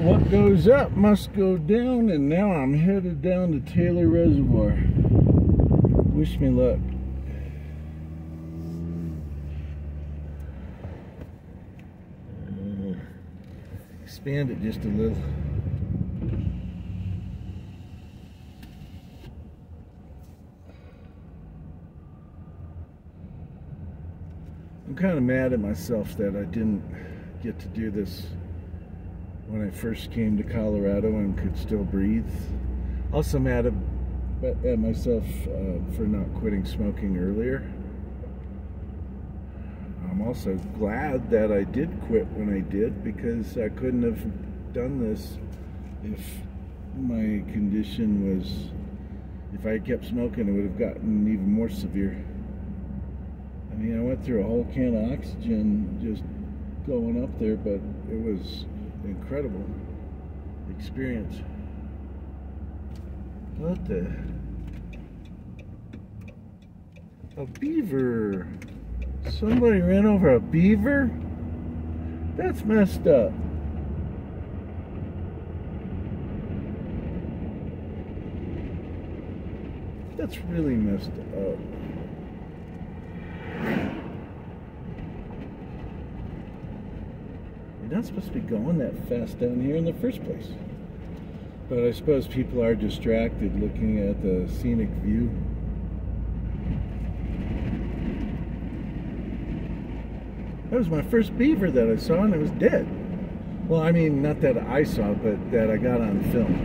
What goes up must go down, and now I'm headed down to Taylor Reservoir. Wish me luck. Expand it just a little. I'm kind of mad at myself that I didn't get to do this when I first came to Colorado and could still breathe. Also mad at myself for not quitting smoking earlier. I'm also glad that I did quit when I did, because I couldn't have done this if my condition was, if I kept smoking, it would have gotten even more severe. I mean, I went through a whole can of oxygen just going up there, but it was an incredible experience. What the? A beaver. Somebody ran over a beaver? That's messed up. That's really messed up. You're not supposed to be going that fast down here in the first place. But I suppose people are distracted looking at the scenic view. That was my first beaver that I saw, and it was dead. Well, I mean, not that I saw, but that I got on film.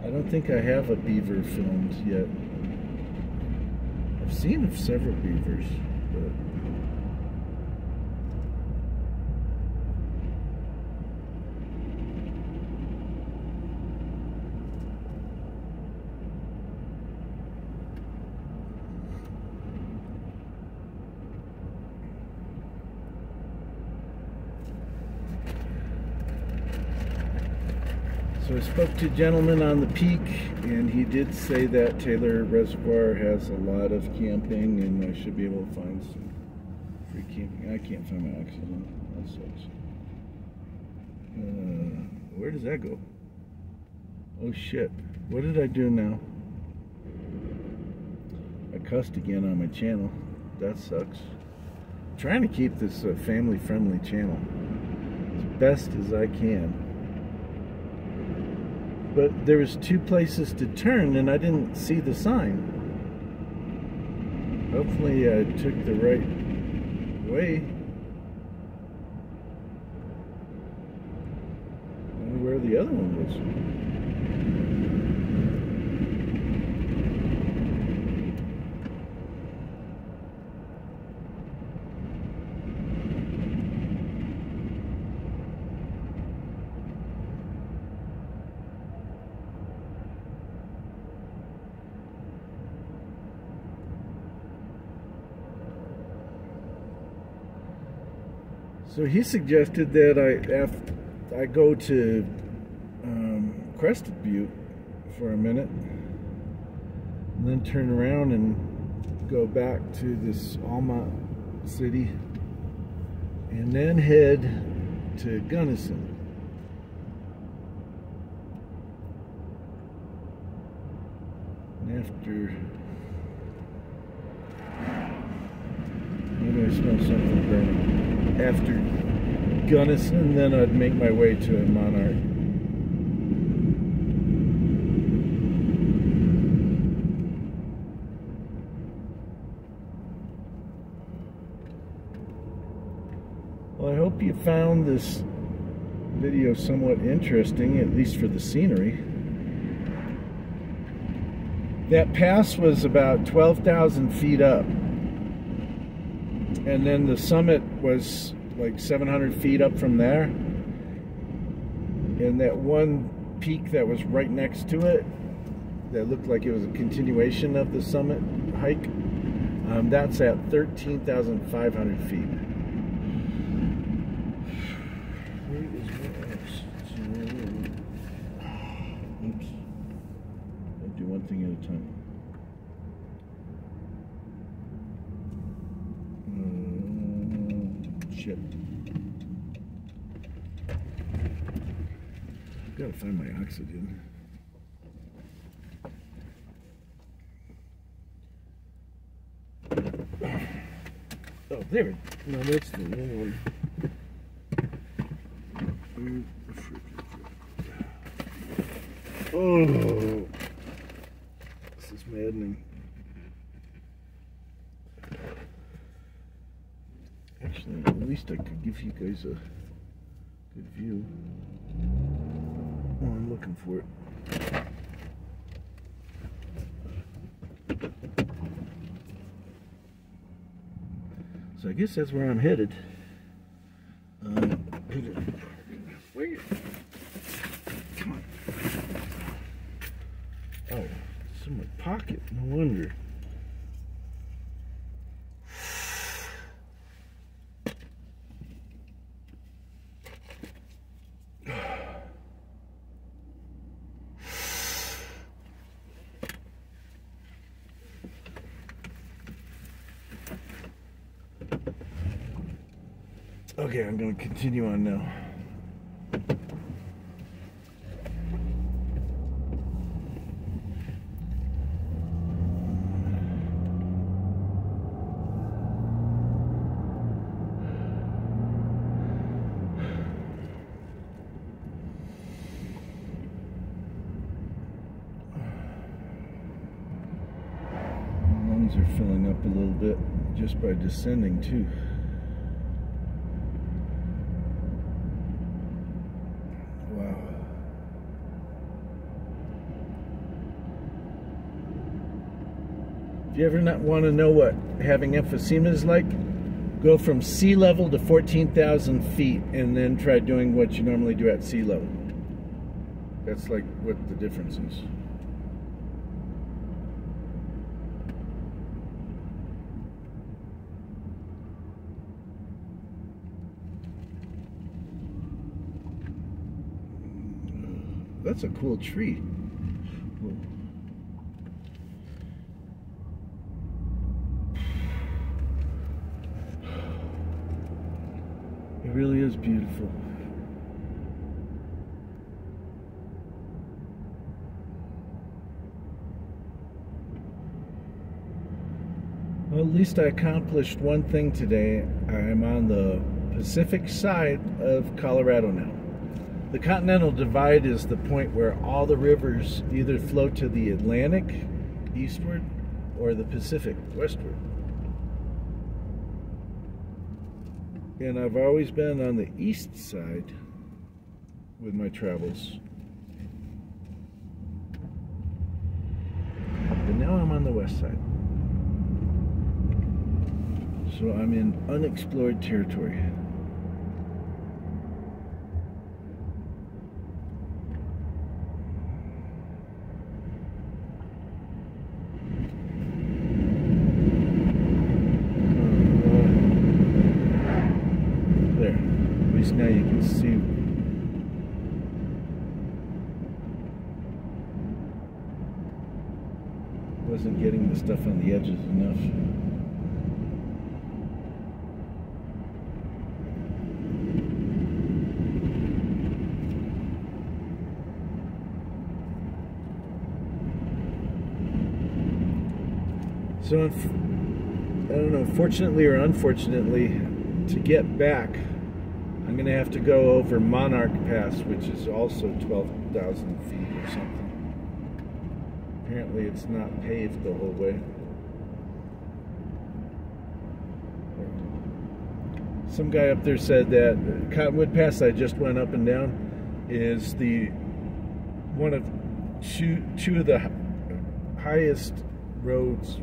I don't think I have a beaver filmed yet. I've seen several beavers, but... So I spoke to a gentleman on the peak, and he did say that Taylor Reservoir has a lot of camping, and I should be able to find some free camping. I can't find my oxygen. That sucks. Where does that go? Oh shit. What did I do now? I cussed again on my channel. That sucks. I'm trying to keep this a family-friendly channel as best as I can. But there was two places to turn, and I didn't see the sign. Hopefully I took the right way. I wonder where the other one was. So he suggested that I go to Crested Butte for a minute, and then turn around and go back to this Alma city, and then head to Gunnison. And after, maybe I smell something burning. After Gunnison, then I'd make my way to Monarch. Well, I hope you found this video somewhat interesting, at least for the scenery. That pass was about 12,000 feet up. And then the summit was like 700 feet up from there. And that one peak that was right next to it, that looked like it was a continuation of the summit hike, that's at 13,500 feet. Where is my X? Oops. I'll do one thing at a time. Shit. Gotta find my oxygen. Oh, there. No, that's the wrong one. Oh, this is maddening. Actually, at least I could give you guys a good view. Oh, I'm looking for it. So I guess that's where I'm headed. Where? Come on. Oh, it's in my pocket. No wonder. Okay, I'm going to continue on now. My lungs are filling up a little bit just by descending too. If you ever not want to know what having emphysema is like, go from sea level to 14,000 feet and then try doing what you normally do at sea level. That's like what the difference is. That's a cool tree. It really is beautiful. Well, at least I accomplished one thing today. I'm on the Pacific side of Colorado now. The Continental Divide is the point where all the rivers either flow to the Atlantic eastward or the Pacific westward. And I've always been on the east side with my travels. But now I'm on the west side. So I'm in unexplored territory. Now you can see wasn't getting the stuff on the edges enough. So I don't know, fortunately or unfortunately, to get back I'm going to have to go over Monarch Pass, which is also 12,000 feet or something. Apparently it's not paved the whole way. Some guy up there said that Cottonwood Pass I just went up and down is the one of two of the highest roads,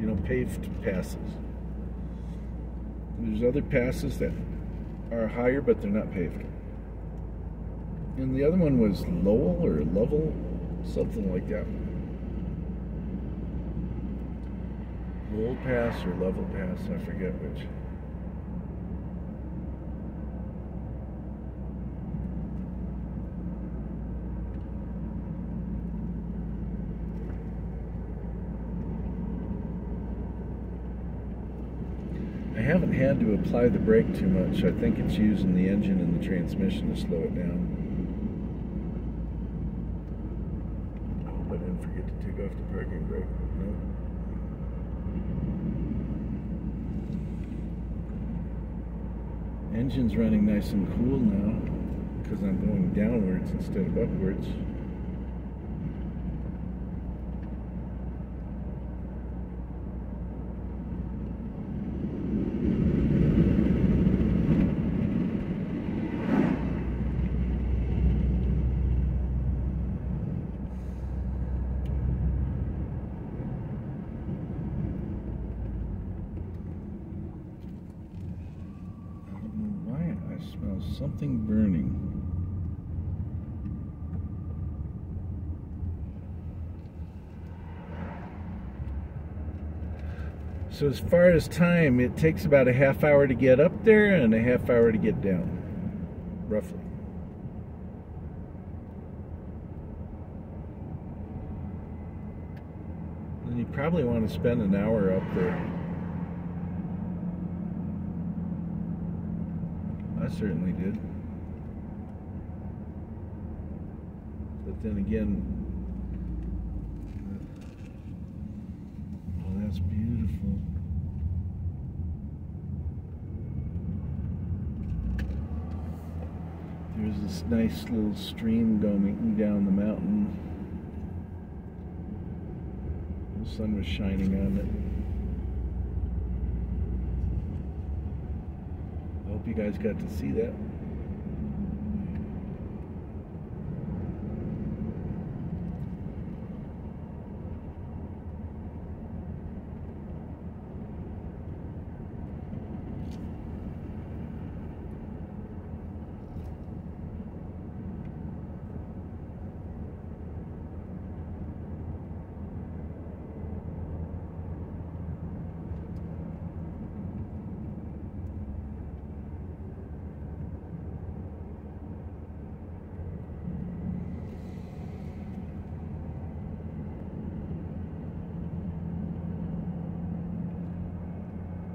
you know, paved passes. There's other passes that are higher, but they're not paved. And the other one was Lowell or Lovell, something like that. Lowell Pass or Lovell Pass, I forget which. I haven't had to apply the brake too much. I think it's using the engine and the transmission to slow it down. I hope I didn't forget to take off the parking brake. No. Engine's running nice and cool now because I'm going downwards instead of upwards. Smell something burning. So as far as time, it takes about a half hour to get up there and a half hour to get down, roughly. And you probably want to spend an hour up there. I certainly did. But then again, oh, that's beautiful. There's this nice little stream going down the mountain. The sun was shining on it. Hope you guys got to see that.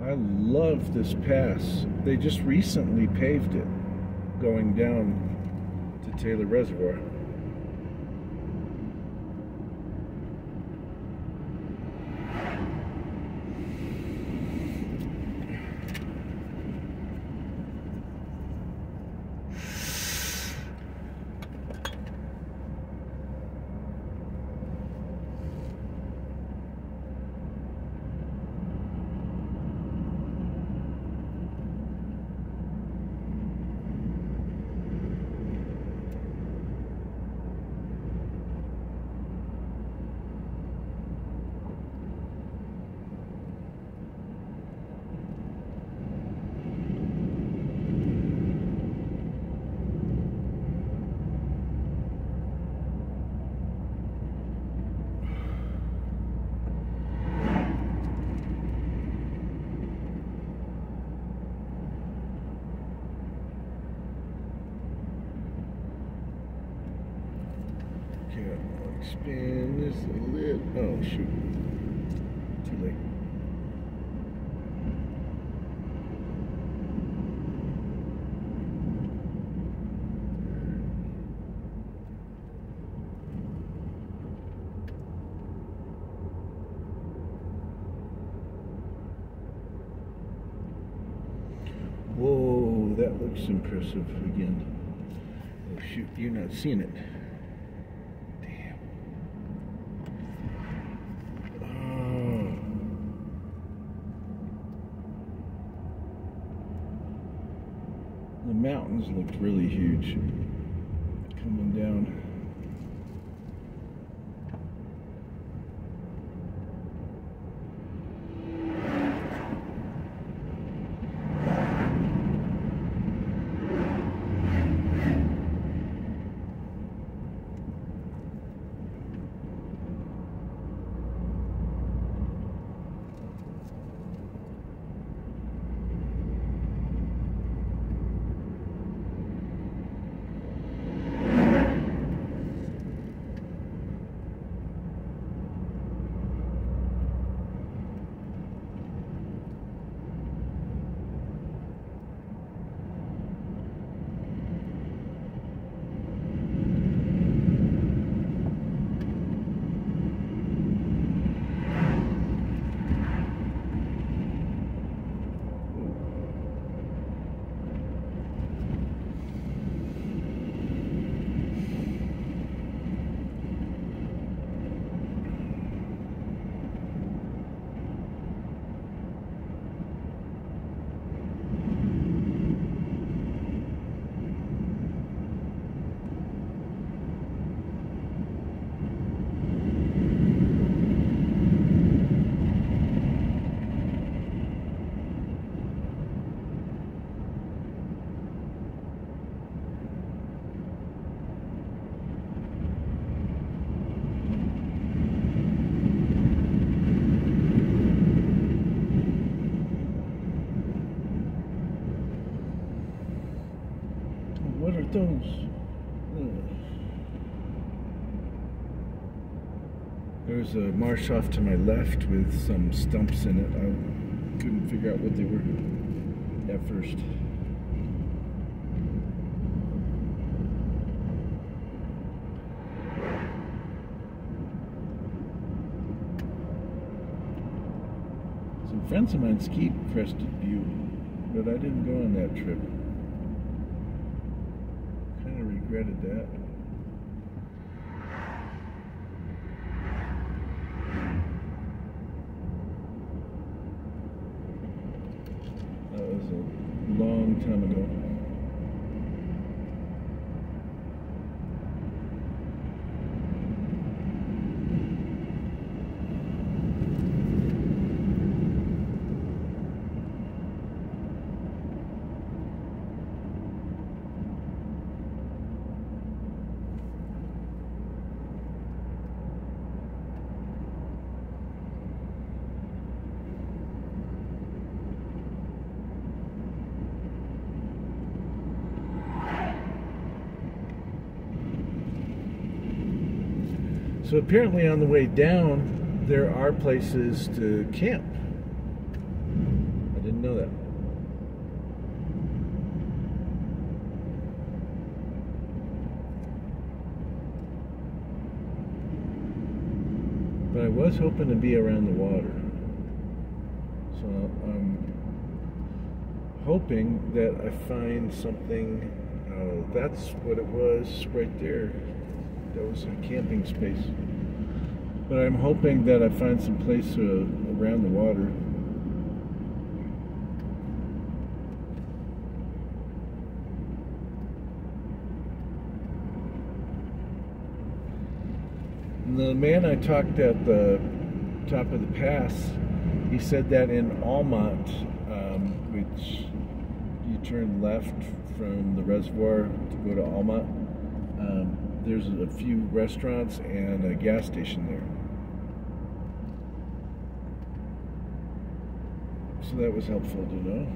I love this pass. They just recently paved it going down to Taylor Reservoir. Expand this a little. Oh, shoot. Too late. Whoa, that looks impressive again. Oh, shoot, you're not seeing it. The mountains looked really huge coming down. what are those? There's a marsh off to my left with some stumps in it. I couldn't figure out what they were at first. Some friends of mine skied Crested View, but I didn't go on that trip. Kind of regretted that. That was a long time ago. So apparently on the way down, there are places to camp. I didn't know that. But I was hoping to be around the water. So I'm hoping that I find something. That's what it was right there. That was a camping space. But I'm hoping that I find some place around the water. And the man I talked at the top of the pass, he said that in Almont, which you turn left from the reservoir to go to Almont, there's a few restaurants and a gas station there. So that was helpful to know.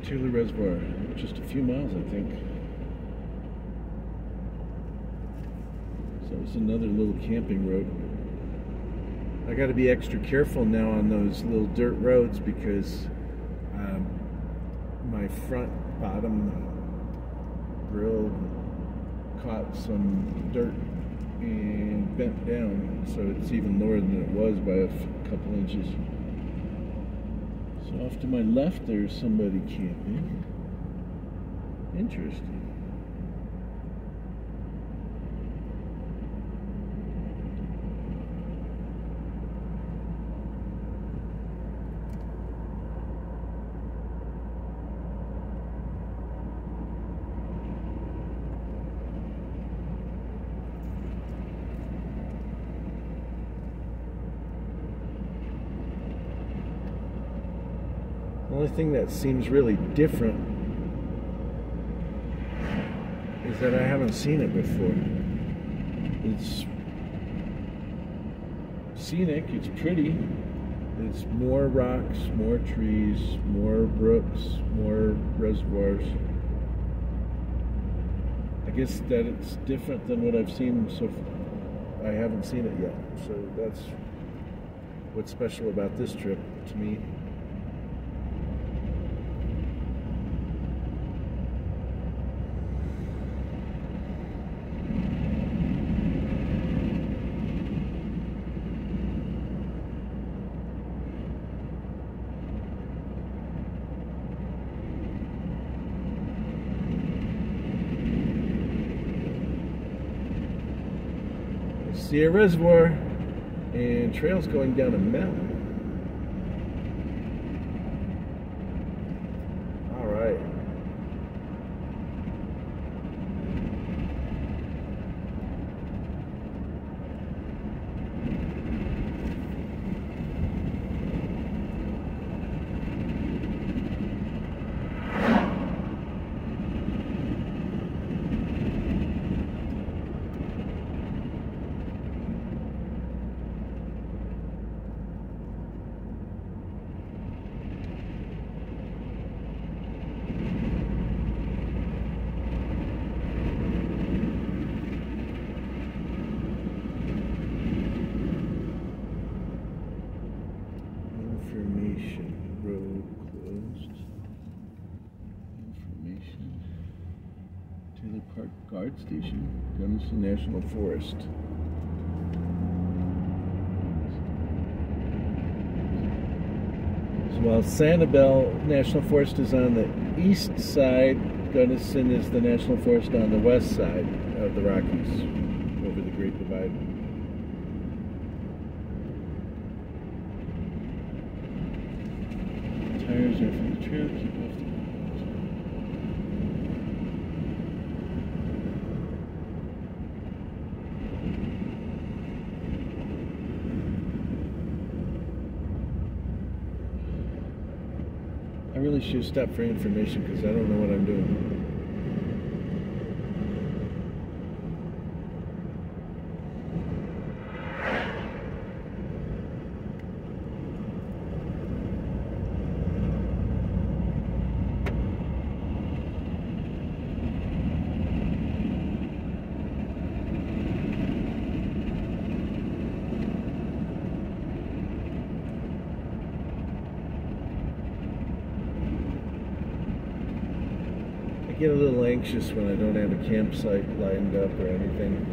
Taylor Reservoir, just a few miles, I think. So it's another little camping road. I got to be extra careful now on those little dirt roads because my front bottom grill caught some dirt and bent down, so it's even lower than it was by a couple inches. So off to my left, there's somebody camping. Interesting. The only thing that seems really different is that I haven't seen it before. It's scenic, it's pretty, it's more rocks, more trees, more brooks, more reservoirs. I guess that it's different than what I've seen so far. I haven't seen it yet, so that's what's special about this trip to me. See a reservoir and trails going down a mountain. Guard Station, Gunnison National Forest. So while Sanibel National Forest is on the east side, Gunnison is the national forest on the west side of the Rockies, over the Great Divide. Tires are from the trail, keep off the I really should stop for information because I don't know what I'm doing. I get a little anxious when I don't have a campsite lined up or anything.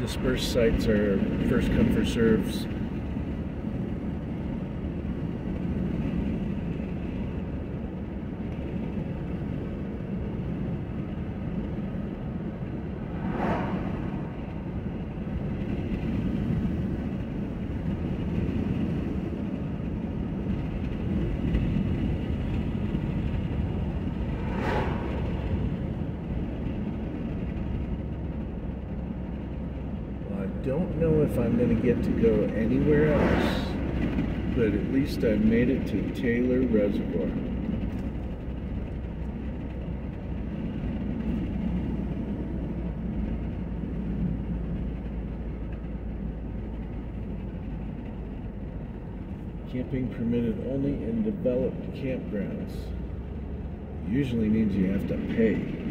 Dispersed sites are first come, first serves. Don't know if I'm going to get to go anywhere else, but at least I've made it to Taylor Reservoir. Camping permitted only in developed campgrounds. Usually means you have to pay.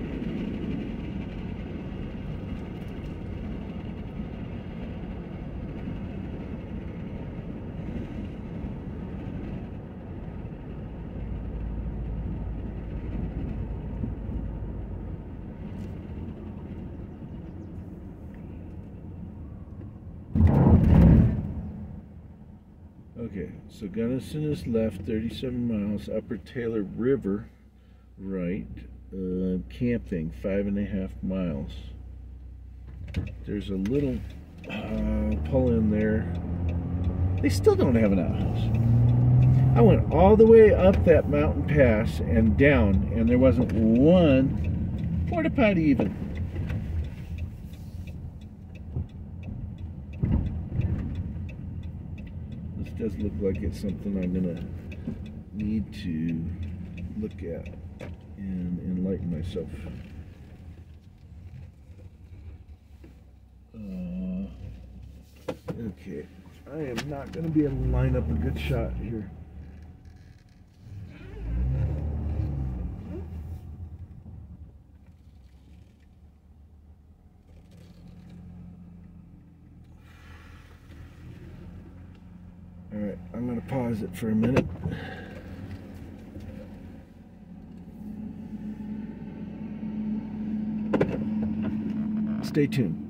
Okay, so Gunnison is left, 37 miles, Upper Taylor River, right, camping, 5.5 miles. There's a little pull in there. They still don't have an outhouse. I went all the way up that mountain pass and down, and there wasn't one porta potty even. Does look like it's something I'm gonna need to look at and enlighten myself. Okay, I am not gonna be able to line up a good shot here. Alright, I'm going to pause it for a minute. Stay tuned.